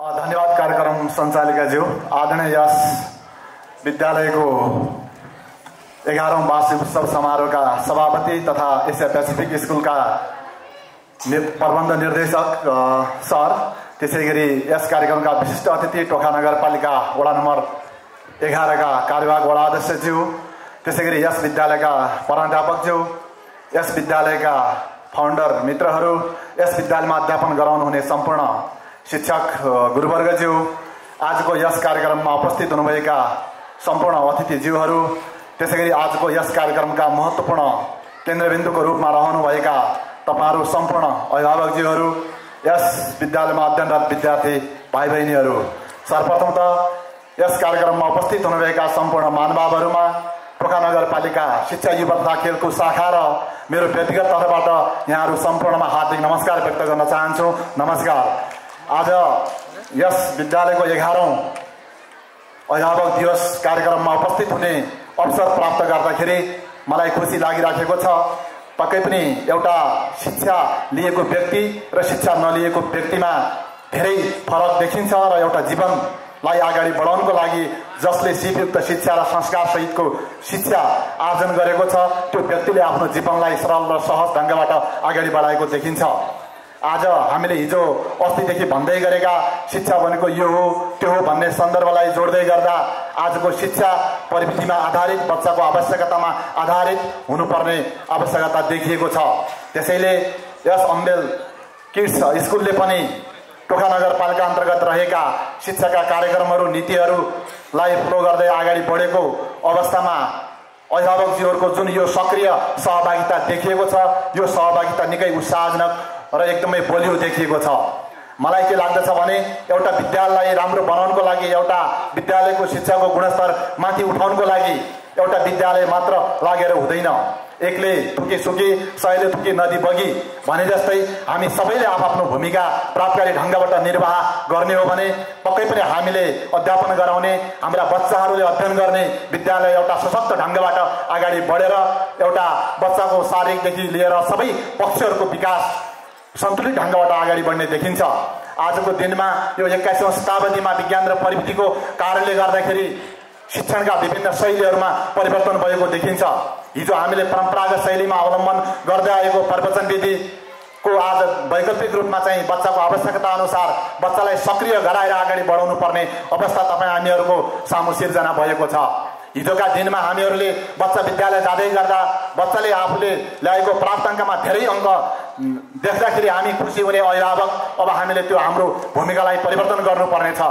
धन्यवाद कार्यक्रम सञ्चालिकाज्यू। आदरणीय यस विद्यालयको 11औं वार्षिक उत्सव समारोहका सभापति तथा एसिया पेसिफिक स्कुलका प्रबन्ध निर्देशक सर, त्यसैगरी यस कार्यक्रमका विशिष्ट अतिथि टोखा नगरपालिका वडा नम्बर 11 का कार्यवाहक वडा अध्यक्षज्यू, त्यसैगरी यस विद्यालयका प्राध्यापकज्यू, यस विद्यालयका फाउन्डर मित्रहरू, यस विद्यालयमा अध्यापन गराउनुहुने सम्पूर्ण शिक्षक गुरुवर्गज्यू, आजको यस कार्यक्रममा उपस्थित हुनुभएका सम्पूर्ण अतिथिज्यूहरू, त्यसैगरी आजको यस कार्यक्रमका महत्त्वपूर्ण केन्द्रबिन्दुको रूपमा रहनुभएका तपाईहरू सम्पूर्ण अभिभावकज्यूहरू, यस विद्यालयमा अध्ययनरत विद्यार्थी भाइ बहिनीहरू, सर्वप्रथम त यस कार्यक्रममा उपस्थित हुनुभएका सम्पूर्ण महानुभावहरूमा टोखा नगरपालिका शिक्षा युवा तथा खेलकुद शाखा र मेरो व्यक्तिगत तर्फबाट यहाँहरू सम्पूर्णमा हार्दिक नमस्कार व्यक्त गर्न चाहन्छु। नमस्कार। आज यस विद्यालयको 11औं अभिभावक दिवस कार्यक्रममा उपस्थित हुने अवसर प्राप्त गर्दाखेरि मलाई खुसी लागिराखेको छ। पक्कै पनि एउटा शिक्षा लिएको व्यक्ति र शिक्षा नलिएको व्यक्तिमा धेरै फरक देखिन्छ र एउटा जीवनलाई अगाडि बढाउनको लागि जसले सिपयुक्त शिक्षा र संस्कार सहितको शिक्षा आर्जन गरेको छ त्यो व्यक्तिले आफ्नो जीवनलाई सरल र सहज ढङ्गबाट अगाडि बढाएको देखिन्छ। आज हामीले हिजो अस्तिदेखि भन्दै गरेका शिक्षा भनेको यो हो त्यो हो भन्ने सन्दर्भलाई जोड्दै गर्दा आजको शिक्षा प्रवृत्तिमा आधारित, बच्चाको आवश्यकतामा आधारित हुनुपर्ने आवश्यकता देखिएको छ। त्यसैले यस अम्बेल किड्स स्कुलले पनि टोखा नगरपालिका अन्तर्गत रहेका शिक्षाका कार्यक्रमहरू नीतिहरूलाई फ्लो गर्दै अगाडि बढेको अवस्थामा अभिभावकजीहरूको जुन यो सक्रिय सहभागिता देखिएको छ, यो सहभागिता निकै उत्साहजनक र एकदमै बलियो देखिएको छ। मलाई के लाग्दछ भने एउटा विद्यालयलाई राम्रो बनाउनको लागि, एउटा विद्यालयको शिक्षाको गुणस्तर माथि उठाउनको लागि एउटा विद्यालय मात्र लागेर हुँदैन। एकले थुकी सुकी सयले थुकी नदी बगी भने जस्तै हामी सबैले आफ्नो भूमिका प्रभावकारी ढङ्गबाट निर्वाह गर्ने हो भने पक्कै पनि हामीले अध्यापन गराउने, हाम्रा बच्चाहरूले अध्ययन गर्ने विद्यालय एउटा सशक्त ढङ्गबाट अगाडि बढेर एउटा बच्चाको शारीरिकदेखि लिएर सबै पक्षहरूको विकास सन्तुलित ढङ्गबाट अगाडि बढ्ने देखिन्छ। आजको दिनमा यो 21औं शताब्दीमा विज्ञान र प्रविधिको कारणले गर्दाखेरि शिक्षणका विभिन्न शैलीहरूमा परिवर्तन भएको देखिन्छ। हिजो हामीले परम्परागत शैलीमा अवलम्बन गर्दै आएको प्रवचन विधिको आज वैकल्पिक रूपमा चाहिँ बच्चाको आवश्यकता अनुसार बच्चालाई सक्रिय गराएर अगाडि बढाउनु पर्ने अवस्था तपाईँ हामीहरूको सामु सिर्जना भएको छ। हिजोका दिनमा हामीहरूले बच्चा विद्यालय जाँदै गर्दा बच्चाले आफूले ल्याएको प्राप्ताङ्कमा धेरै अङ्क देख्दाखेरि हामी खुसी हुने अभिभावक अब हामीले त्यो हाम्रो भूमिकालाई परिवर्तन गर्नुपर्ने छ।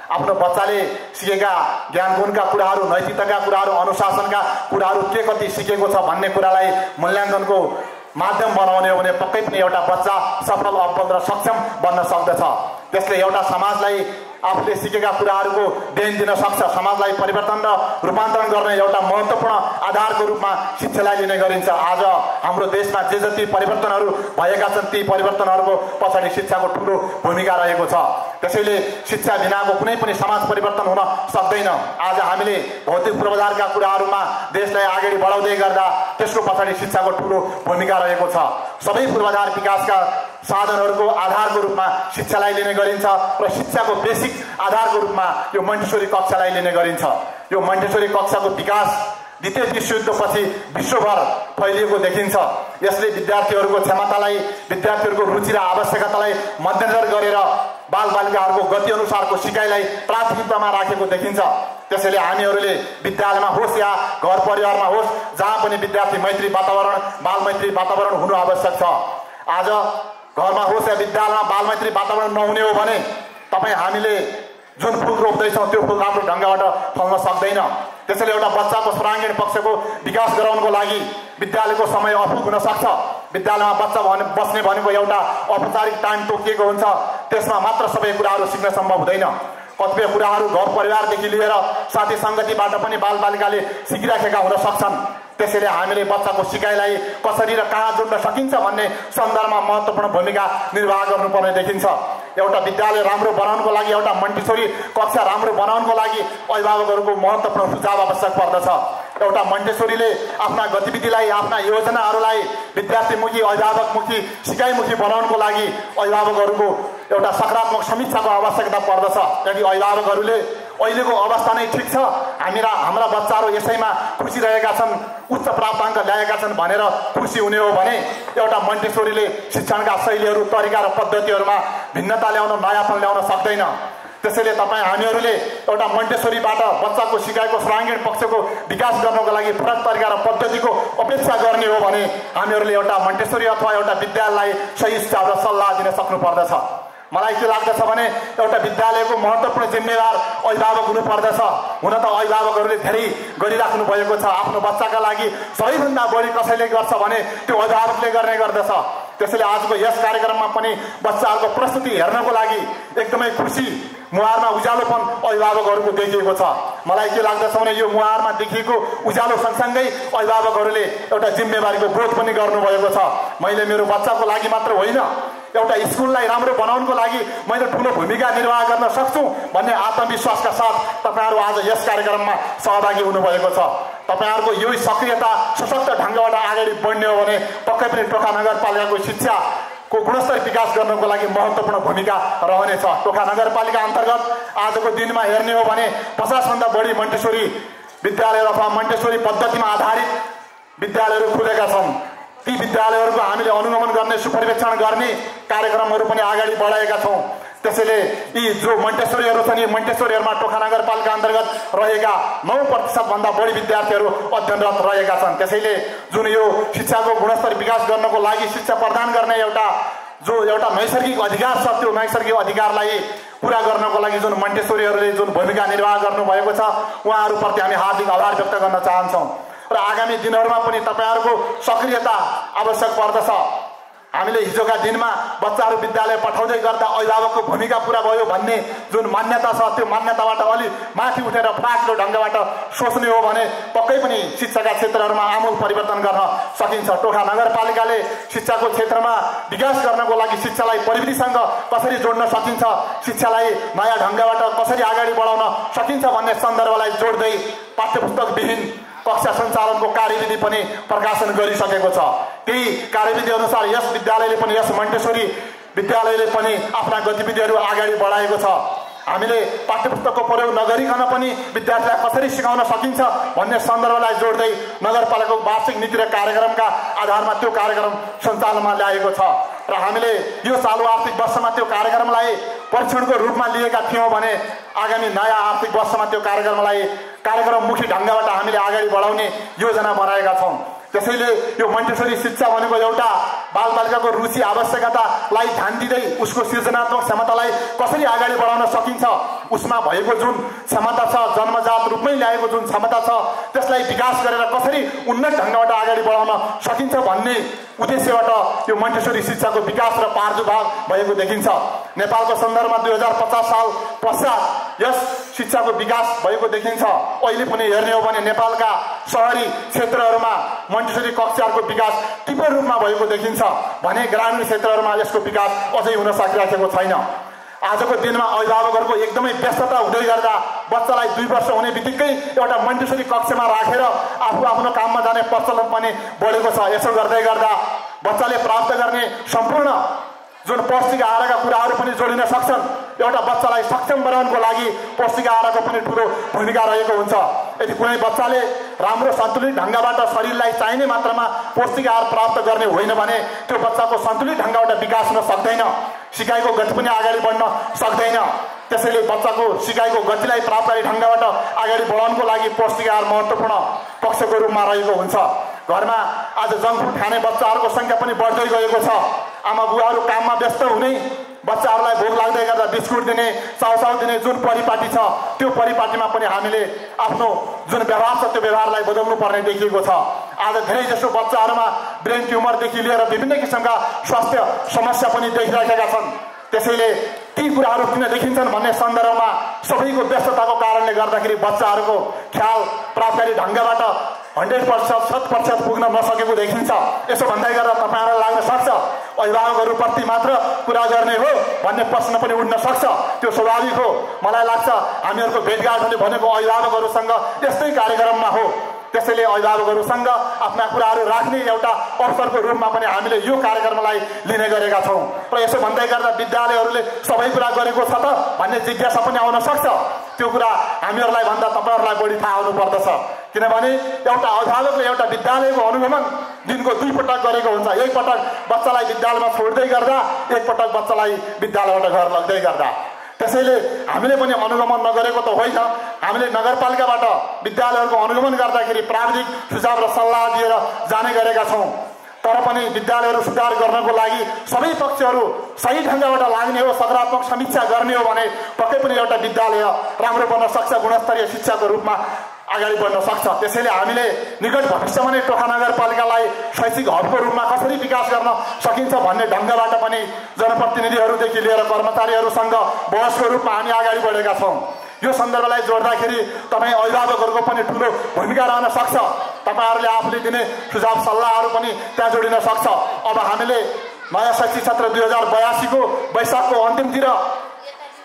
आफ्नो बच्चाले सिकेका ज्ञान गुणका कुराहरू, नैतिकताका कुराहरू, अनुशासनका कुराहरू के कति सिकेको छ भन्ने कुरालाई मूल्याङ्कनको माध्यम बनाउने हो भने पक्कै पनि एउटा बच्चा सफल, अब्बल र सक्षम बन्न सक्दछ। त्यसले एउटा समाजलाई आफूले सिकेका कुराहरूको देन दिन सक्छ। समाजलाई परिवर्तन र रूपान्तरण गर्ने एउटा महत्त्वपूर्ण आधारको रूपमा शिक्षालाई लिने गरिन्छ। आज हाम्रो देशमा जे जति परिवर्तनहरू भएका छन् ती परिवर्तनहरूको पछाडि शिक्षाको ठुलो भूमिका रहेको छ। त्यसैले शिक्षा बिनाको कुनै पनि समाज परिवर्तन हुन सक्दैन। आज हामीले भौतिक पूर्वाधारका कुराहरूमा देशलाई अगाडि बढाउँदै गर्दा त्यसको पछाडि शिक्षाको ठुलो भूमिका रहेको छ। सबै पूर्वाधार विकासका साधनहरूको आधारको रूपमा शिक्षालाई लिने गरिन्छ र शिक्षाको बेसिक आधारको रूपमा यो मन्टेसोरी कक्षालाई लिने गरिन्छ। यो मन्टेसोरी कक्षाको विकास द्वितीय विश्वयुद्धपछि विश्वभर फैलिएको देखिन्छ। यसले विद्यार्थीहरूको क्षमतालाई, विद्यार्थीहरूको रुचि र आवश्यकतालाई मध्यनजर गरेर बालबालिकाहरूको गति अनुसारको सिकाइलाई प्राथमिकतामा राखेको देखिन्छ। त्यसैले हामीहरूले विद्यालयमा होस् या घर परिवारमा होस् जहाँ पनि विद्यार्थी मैत्री वातावरण, बालमैत्री वातावरण हुनु आवश्यक छ। आज घरमा होस् या विद्यालयमा बालमैत्री वातावरण नहुने हो भने तपाईँ हामीले जुन फुल रोप्दैछौँ त्यो फुल राम्रो ढङ्गबाट फल्न सक्दैन। त्यसैले एउटा बच्चाको सर्वाङ्गीण पक्षको विकास गराउनको लागि विद्यालयको समय अपुग हुन सक्छ। विद्यालयमा बच्चा बस्ने भनेको एउटा औपचारिक टाइम तोकिएको हुन्छ, त्यसमा मात्र सबै कुराहरू सिक्न सम्भव हुँदैन। कतिपय कुराहरू घर परिवारदेखि लिएर साथी सङ्गतिबाट पनि बालबालिकाले सिकिराखेका हुन सक्छन्। त्यसैले हामीले बच्चाको सिकाइलाई कसरी र कहाँ जोड्न सकिन्छ भन्ने सन्दर्भमा महत्त्वपूर्ण भूमिका निर्वाह गर्नुपर्ने देखिन्छ। एउटा विद्यालय राम्रो बनाउनको लागि, एउटा मन्टेसोरी कक्षा राम्रो बनाउनको लागि अभिभावकहरूको महत्त्वपूर्ण सुझाव आवश्यक पर्दछ। एउटा मन्टेसोरीले आफ्ना गतिविधिलाई, आफ्ना योजनाहरूलाई विद्यार्थीमुखी, अभिभावकमुखी, सिकाइमुखी बनाउनको लागि अभिभावकहरूको एउटा सकारात्मक समीक्षाको आवश्यकता पर्दछ। यदि अभिभावकहरूले अहिलेको अवस्था नै ठिक छ, हाम्रा बच्चाहरू यसैमा खुसी रहेका छन्, उच्च प्राप्ताङ्क ल्याएका छन् भनेर खुसी हुने हो भने एउटा मन्टेसोरीले शिक्षणका शैलीहरू, तरिका र पद्धतिहरूमा भिन्नता ल्याउन, नयाँपन ल्याउन सक्दैन। त्यसैले हामीहरूले एउटा मन्टेसोरीबाट बच्चाको सिकाइको सर्वाङ्गीण पक्षको विकास गर्नको लागि फरक तरिका र पद्धतिको अपेक्षा गर्ने हो भने हामीहरूले एउटा मन्टेसोरी अथवा एउटा विद्यालयलाई सही सुझाव र सल्लाह दिन सक्नुपर्दछ। मलाई के लाग्दछ भने एउटा विद्यालयको महत्त्वपूर्ण जिम्मेवार अभिभावक हुनुपर्दछ। हुन त अभिभावकहरूले धेरै गरिराख्नु भएको छ, आफ्नो बच्चाका लागि सबैभन्दा बढी कसैले गर्छ भने त्यो अभिभावकले गर्ने गर्दछ। त्यसैले आजको यस कार्यक्रममा पनि बच्चाहरूको प्रस्तुति हेर्नको लागि एकदमै खुसी, मुहारमा उज्यालोपन अभिभावकहरूको देखिएको छ। मलाई के लाग्दछ भने यो मुहारमा देखिएको उज्यालो सँगसँगै अभिभावकहरूले एउटा जिम्मेवारीको बोध पनि गर्नुभएको छ। मैले मेरो बच्चाको लागि मात्र होइन, एउटा स्कुललाई राम्रो बनाउनको लागि मैले ठुलो भूमिका निर्वाह गर्न सक्छु भन्ने आत्मविश्वासका साथ तपाईँहरू आज यस कार्यक्रममा सहभागी हुनुभएको छ। तपाईँहरूको यो सक्रियता सशक्त ढङ्गबाट अगाडि बढ्ने हो भने पक्कै पनि टोखा नगरपालिकाको शिक्षाको गुणस्तर विकास गर्नको लागि महत्त्वपूर्ण भूमिका रहनेछ। टोखा नगरपालिका अन्तर्गत आजको दिनमा हेर्ने हो भने 50 भन्दा बढी मन्टेसोरी विद्यालय अथवा मन्टेसोरी पद्धतिमा आधारित विद्यालयहरू खुलेका छन्। ती विद्यालयहरूको हामीले अनुगमन गर्ने, सुपरिवेक्षण गर्ने कार्यक्रमहरू पनि अगाडि बढाएका छौँ। त्यसैले यी जो मन्टेसोरीहरू छन्, यी मन्टेसोरीहरूमा टोखा नगरपालिका अन्तर्गत रहेका 9% भन्दा बढी विद्यार्थीहरू अध्ययनरत रहेका छन्। त्यसैले जुन यो शिक्षाको गुणस्तर विकास गर्नको लागि शिक्षा प्रदान गर्ने एउटा नैसर्गिक अधिकार छ, त्यो नैसर्गिक अधिकारलाई पुरा गर्नको लागि जुन मन्टेसोरीहरूले जुन भूमिका निर्वाह गर्नुभएको छ उहाँहरूप्रति हामी हार्दिक आभार व्यक्त गर्न चाहन्छौँ। र आगामी दिनहरूमा पनि तपाईँहरूको सक्रियता आवश्यक पर्दछ। हामीले हिजोका दिनमा बच्चाहरू विद्यालय पठाउँदै गर्दा अभिभावकको भूमिका पुरा भयो भन्ने जुन मान्यता छ, त्यो मान्यताबाट अलि माथि उठेर फ्याक्लो ढङ्गबाट सोच्ने हो भने पक्कै पनि शिक्षाका क्षेत्रहरूमा आमूल परिवर्तन गर्न सकिन्छ। टोखा नगरपालिकाले शिक्षाको क्षेत्रमा विकास गर्नको लागि शिक्षालाई प्रविधिसँग कसरी जोड्न सकिन्छ, शिक्षालाई नयाँ ढङ्गबाट कसरी अगाडि बढाउन सकिन्छ भन्ने सन्दर्भलाई जोड्दै पाठ्यपुस्तकविहीन कक्षा सञ्चालनको कार्यविधि पनि प्रकाशन गरिसकेको छ। त्यही कार्यविधि अनुसार यस विद्यालयले पनि, यस मन्टेसोरी विद्यालयले पनि आफ्ना गतिविधिहरू अगाडि बढाएको छ। हामीले पाठ्यपुस्तकको प्रयोग नगरिकन पनि विद्यार्थीलाई कसरी सिकाउन सकिन्छ भन्ने सन्दर्भलाई जोड्दै नगरपालिकाको वार्षिक नीति र कार्यक्रमका आधारमा त्यो कार्यक्रम सञ्चालनमा ल्याएको छ। र हामीले यो चालु आर्थिक वर्षमा त्यो कार्यक्रमलाई परीक्षणको रूपमा लिएका थियौँ भने आगामी नयाँ आर्थिक वर्षमा त्यो कार्यक्रममुखी ढङ्गबाट हामीले अगाडि बढाउने योजना बनाएका छौँ। त्यसैले यो मन्टेसोरी शिक्षा भनेको एउटा बालबालिकाको रुचि आवश्यकतालाई ध्यान दिँदै उसको सृजनात्मक क्षमतालाई कसरी अगाडि बढाउन सकिन्छ, उसमा भएको जुन क्षमता छ, जन्मजात रूपमै ल्याएको जुन क्षमता छ, त्यसलाई विकास गरेर कसरी उन्नत ढङ्गबाट अगाडि बढाउन सकिन्छ भन्ने उद्देश्यबाट यो मन्टेसोरी शिक्षाको विकास र प्रादुर्भाव भएको देखिन्छ। नेपालको सन्दर्भमा 2050 साल पश्चात यस शिक्षाको विकास भएको देखिन्छ। अहिले पनि हेर्ने हो भने नेपालका सहरी क्षेत्रहरूमा मन्टेसोरी कक्षाहरूको विकास तीव्र रूपमा भएको देखिन्छ भने ग्रामीण क्षेत्रहरूमा यसको विकास अझै हुन सकिरहेको छैन। आजको दिनमा अभिभावकहरूको एकदमै व्यस्तता हुँदै गर्दा बच्चालाई 2 वर्ष हुने बित्तिकै एउटा मन्टेसोरी कक्षामा राखेर आफू आफ्नो काममा जाने प्रचलन पनि बढेको छ। यसो गर्दै गर्दा बच्चाले प्राप्त गर्ने सम्पूर्ण जुन पौष्टिक आहारका कुराहरू पनि जोडिन सक्छन्। एउटा बच्चालाई सक्षम बनाउनको लागि पौष्टिक आहारको पनि ठुलो भूमिका रहेको हुन्छ। यदि कुनै बच्चाले राम्रो सन्तुलित ढङ्गबाट शरीरलाई चाहिने मात्रामा पौष्टिक आहार प्राप्त गर्ने होइन भने त्यो बच्चाको सन्तुलित ढङ्गबाट विकास हुन सक्दैन, सिकाइको गति पनि अगाडि बढ्न सक्दैन। त्यसैले बच्चाको सिकाइको गतिलाई प्रभावकारी ढङ्गबाट अगाडि बढाउनको लागि पौष्टिक आहार महत्त्वपूर्ण पक्षको रूपमा रहेको हुन्छ। घरमा आज जङ्क फुड खाने बच्चाहरूको सङ्ख्या पनि बढ्दै गएको छ। आमा बुवाहरू काममा व्यस्त हुने, बच्चाहरूलाई भोक लाग्दै गर्दा बिस्कुट दिने, चाउचाउ दिने जुन परिपाटी छ त्यो परिपाटीमा पनि हामीले आफ्नो जुन व्यवहार छ त्यो व्यवहारलाई बदल्नु पर्ने देखिएको छ। आज धेरै जसो बच्चाहरूमा ब्रेन ट्युमरदेखि लिएर विभिन्न किसिमका स्वास्थ्य समस्या पनि देखिरहेका छन्। त्यसैले ती कुराहरू किन देखिन्छन् भन्ने सन्दर्भमा सबैको व्यस्तताको कारणले गर्दाखेरि बच्चाहरूको ख्याल प्रभावकारी ढङ्गबाट 100% 100% पुग्न नसकेको देखिन्छ। यसो भन्दै गर्दा तपाईँहरूलाई लाग्न सक्छ अभिभावकहरूप्रति मात्र कुरा गर्ने हो भन्ने प्रश्न पनि उठ्न सक्छ। त्यो स्वाभाविक हो। मलाई लाग्छ हामीहरूको भेटघाट हुने भनेको अभिभावकहरूसँग यस्तै कार्यक्रममा हो। त्यसैले अभिभावकहरूसँग आफ्ना कुराहरू राख्ने एउटा अवसरको रूपमा पनि हामीले यो कार्यक्रमलाई लिने गरेका छौँ र यसो भन्दै गर्दा विद्यालयहरूले सबै कुरा गरेको छ त भन्ने जिज्ञासा पनि आउन सक्छ। त्यो कुरा हामीहरूलाई भन्दा तपाईँहरूलाई बढी थाहा हुनुपर्दछ, किनभने एउटा अभिभावकले एउटा विद्यालयको अनुगमन दिनको 2 पटक गरेको हुन्छ। एक पटक बच्चालाई विद्यालयमा छोड्दै गर्दा, एक पटक बच्चालाई विद्यालयबाट घर लग्दै गर्दा। त्यसैले हामीले पनि अनुगमन नगरेको त होइन, हामीले नगरपालिकाबाट विद्यालयहरूको अनुगमन गर्दाखेरि प्राविधिक सुझाव र सल्लाह दिएर जाने गरेका छौँ। तर पनि विद्यालयहरू सुधार गर्नको लागि सबै पक्षहरू सही ढङ्गबाट लाग्ने हो, सकारात्मक समीक्षा गर्ने हो भने पक्कै पनि एउटा विद्यालय राम्रो बन्न सक्छ, गुणस्तरीय शिक्षाको रूपमा अगाडि बढ्न सक्छ। त्यसैले हामीले निकट भविष्यमा नै टोखा नगरपालिकालाई शैक्षिक हबको रूपमा कसरी विकास गर्न सकिन्छ भन्ने ढङ्गबाट पनि जनप्रतिनिधिहरूदेखि लिएर कर्मचारीहरूसँग बहसको रूपमा हामी अगाडि बढेका छौँ। यो सन्दर्भलाई जोड्दाखेरि तपाईँ अभिभावकहरूको पनि ठुलो भूमिका रहन सक्छ। तपाईँहरूले आफूले दिने सुझाव सल्लाहहरू पनि त्यहाँ जोडिन सक्छ। अब हामीले नयाँ शैक्षिक सत्र 2082 को वैशाखको अन्तिमतिर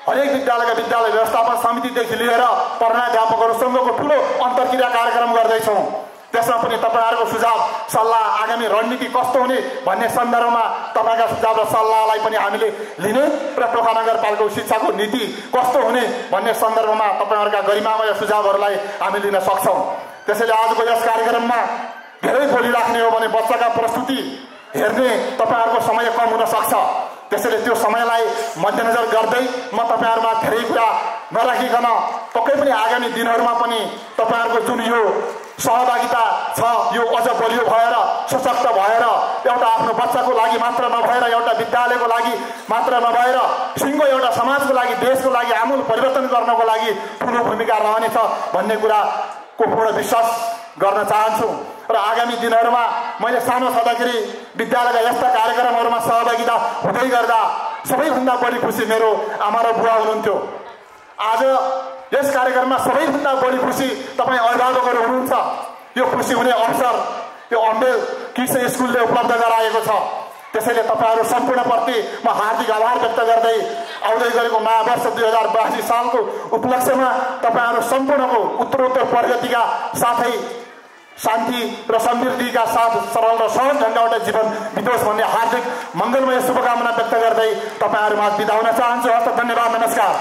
हरेक विद्यालयका विद्यालय व्यवस्थापन समितिदेखि लिएर प्रधानाध्यापकहरूसँगको ठुलो अन्तर्क्रिया कार्यक्रम गर्दैछौँ। त्यसमा पनि तपाईँहरूको सुझाव सल्लाह, आगामी रणनीति कस्तो हुने भन्ने सन्दर्भमा तपाईँका सुझाव र सल्लाहलाई पनि हामीले लिने र टोखा नगरपालिकाको शिक्षाको नीति कस्तो हुने भन्ने सन्दर्भमा तपाईँहरूका गरिमामय सुझावहरूलाई हामी लिन सक्छौँ। त्यसैले आजको यस कार्यक्रममा धेरै बोलिराख्ने हो भने बच्चाका प्रस्तुति हेर्ने तपाईँहरूको समय कम हुन सक्छ। त्यसैले त्यो समयलाई मध्यनजर गर्दै म तपाईँहरूमा धेरै कुरा नराखिकन पक्कै पनि आगामी दिनहरूमा पनि तपाईँहरूको जुन यो सहभागिता छ यो अझ बलियो भएर सशक्त भएर एउटा आफ्नो बच्चाको लागि मात्र नभएर, एउटा विद्यालयको लागि मात्र नभएर सिङ्गो एउटा समाजको लागि, देशको लागि आमूल परिवर्तन गर्नको लागि ठुलो भूमिका रहनेछ भन्ने कुराको पूर्ण विश्वास गर्न चाहन्छु। र आगामी दिनहरूमा मैले सानो छँदाखेरि विद्यालयका यस्ता कार्यक्रमहरूमा सहभागिता हुँदै गर्दा सबैभन्दा बढी खुसी मेरो आमा र बुवा हुनुहुन्थ्यो। आज यस कार्यक्रममा सबैभन्दा बढी खुसी तपाईँ अभिभावकहरू हुनुहुन्छ। यो खुसी हुने अवसर यो अम्बेल कृषि स्कुलले उपलब्ध गराएको छ। त्यसैले तपाईँहरू सम्पूर्णप्रति म हार्दिक आभार व्यक्त गर्दै आउँदै गरेको नयाँ वर्ष 2082 सालको उपलक्ष्यमा तपाईँहरू सम्पूर्णको उत्तरोत्तर प्रगतिका साथै शान्ति र समृद्धिका साथ सरल र सहज ढङ्गबाट जीवन बितोस् भन्ने हार्दिक मङ्गलमय शुभकामना व्यक्त गर्दै तपाईँहरूमा बिदा हुन चाहन्छु। हस्त, धन्यवाद, नमस्कार।